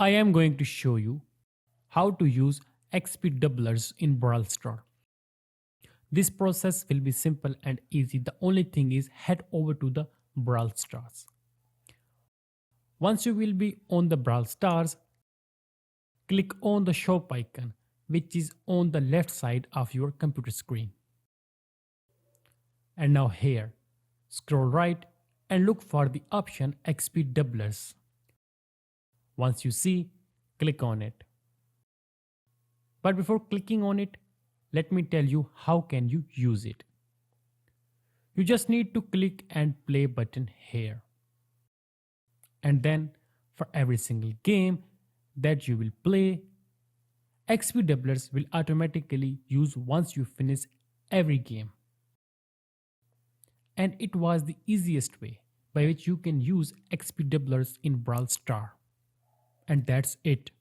I am going to show you how to use XP doublers in Brawl Stars. This process will be simple and easy. The only thing is head over to the Brawl Stars. Once you will be on the Brawl Stars, click on the shop icon which is on the left side of your computer screen. And now here, scroll right and look for the option XP doublers. Once you see, click on it. But before clicking on it, let me tell you how can you use it. You just need to click and play button here. And then for every single game that you will play, XP doublers will automatically use once you finish every game. And it was the easiest way by which you can use XP doublers in Brawl Stars. And that's it.